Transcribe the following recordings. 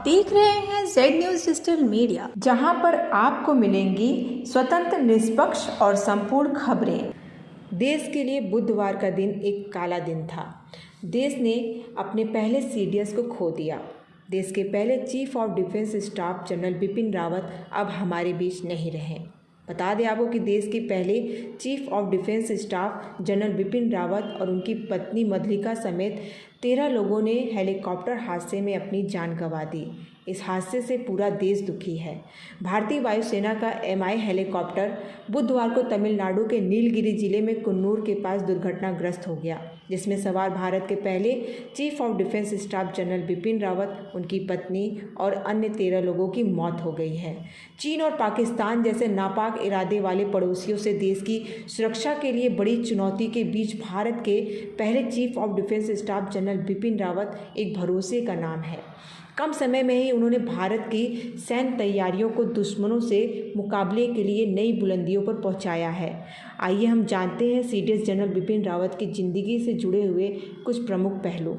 देख रहे हैं जेड न्यूज डिजिटल मीडिया, जहां पर आपको मिलेंगी स्वतंत्र, निष्पक्ष और संपूर्ण खबरें। देश के लिए बुधवार का दिन एक काला दिन था। देश ने अपने पहले सीडीएस को खो दिया। देश के पहले chief of defence staff general Bipin Rawat अब हमारे बीच नहीं रहे। बता दें आपको कि देश के पहले chief of defence staff general Bipin Rawat और उनकी पत्नी मधलिका समेत 13 लोगों ने हेलीकॉप्टर हादसे में अपनी जान गंवा दी। इस हादसे से पूरा देश दुखी है। भारतीय वायुसेना का MI हेलीकॉप्टर बुधवार को तमिलनाडु के नीलगिरी जिले में कुन्नूर के पास दुर्घटनाग्रस्त हो गया, जिसमें सवार भारत के पहले chief of defence staff general Bipin Rawat, उनकी पत्नी और अन्य 13 लोगों की मौत हो गई है। चीन और पाकिस्तान जैसे नापाक इरादे वाले पड़ोसियों से देश की सुरक्षा के लिए बड़ी चुनौती के बीच भारत के पहले chief of defence staff general Bipin Rawat एक भरोसे का नाम है। कम समय में ही उन्होंने भारत की सैन्य तैयारियों को दुश्मनों से मुकाबले के लिए नई बुलंदियों पर पहुंचाया है। आइए हम जानते हैं सीडीएस जनरल बिपिन रावत की ज़िंदगी से जुड़े हुए कुछ प्रमुख पहलू।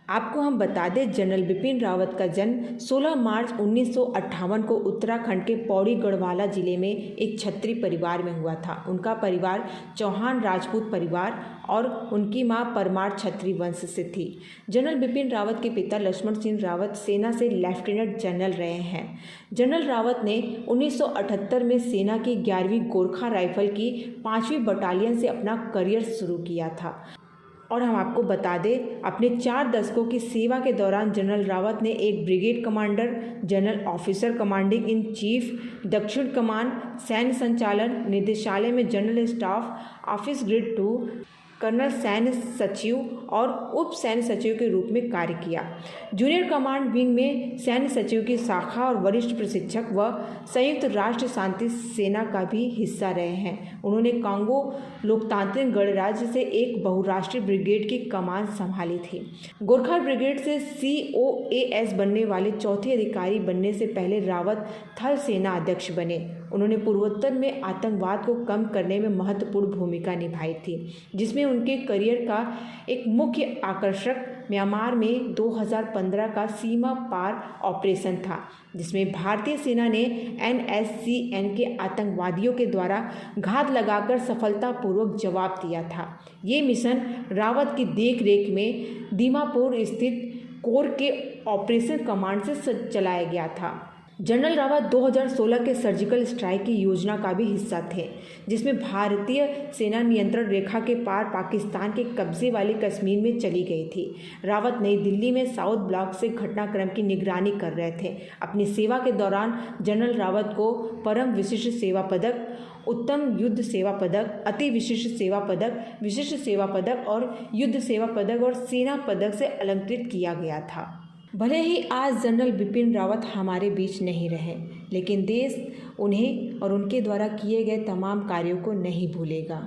आपको हम बता दें, जनरल बिपिन रावत का जन्म 16 मार्च 1958 को उत्तराखंड के पौड़ी गढ़वाला जिले में एक छत्री परिवार में हुआ था। उनका परिवार चौहान राजपूत परिवार और उनकी मां परमार छत्री वंश से थी। जनरल बिपिन रावत के पिता लक्ष्मण सिंह रावत सेना से लेफ्टिनेंट जनरल रहे हैं। जनरल रावत ने 1978 में सेना की 11वीं गोरखा राइफल की 5वीं बटालियन से अपना करियर शुरू किया था। और हम आपको बता दें, अपने 4 दशकों की सेवा के दौरान जनरल रावत ने एक brigade commander, general officer commanding in chief, दक्षिण कमान, सैन्य संचालन निदेशालय में general staff office grade 2, colonel सैन्य सचिव और उप सैन्य सचिव के रूप में कार्य किया। जूनियर कमांड विंग में सैन्य सचिव की शाखा और वरिष्ठ प्रशिक्षक व संयुक्त राष्ट्र शांति सेना का भी हिस्सा रहे हैं। उन्होंने कांगो लोकतांत्रिक गणराज्य से एक बहुराष्ट्रीय ब्रिगेड की कमान संभाली थी। गोरखा ब्रिगेड से COAS बनने वाले चौथे अधिकारी बनने से पहले रावत थल सेना अध्यक्ष बने। उन्होंने पूर्वोत्तर में आतंकवाद को कम करने में महत्वपूर्ण भूमिका निभाई थी, जिसमें उनके करियर का एक मुख्य आकर्षक म्यांमार में 2015 का सीमा पार ऑपरेशन था, जिसमें भारतीय सेना ने NSCN के आतंकवादियों के द्वारा घात लगाकर सफलतापूर्वक जवाब दिया था। ये मिशन रावत की देखरेख में दीमापुर स्थित कोर के ऑपरेशन कमांड से चलाया गया था। जनरल रावत 2016 के सर्जिकल स्ट्राइक की योजना का भी हिस्सा थे, जिसमें भारतीय सेना नियंत्रण रेखा के पार पाकिस्तान के कब्जे वाले कश्मीर में चली गई थी। रावत नई दिल्ली में साउथ ब्लॉक से घटनाक्रम की निगरानी कर रहे थे। अपनी सेवा के दौरान जनरल रावत को परम विशिष्ट सेवा पदक, उत्तम युद्ध सेवा पदक, अति विशिष्ट सेवा पदक, विशिष्ट सेवा पदक और युद्ध सेवा पदक और सेना पदक से अलंकृत किया गया था। भले ही आज जनरल बिपिन रावत हमारे बीच नहीं रहे, लेकिन देश उन्हें और उनके द्वारा किए गए तमाम कार्यों को नहीं भूलेगा।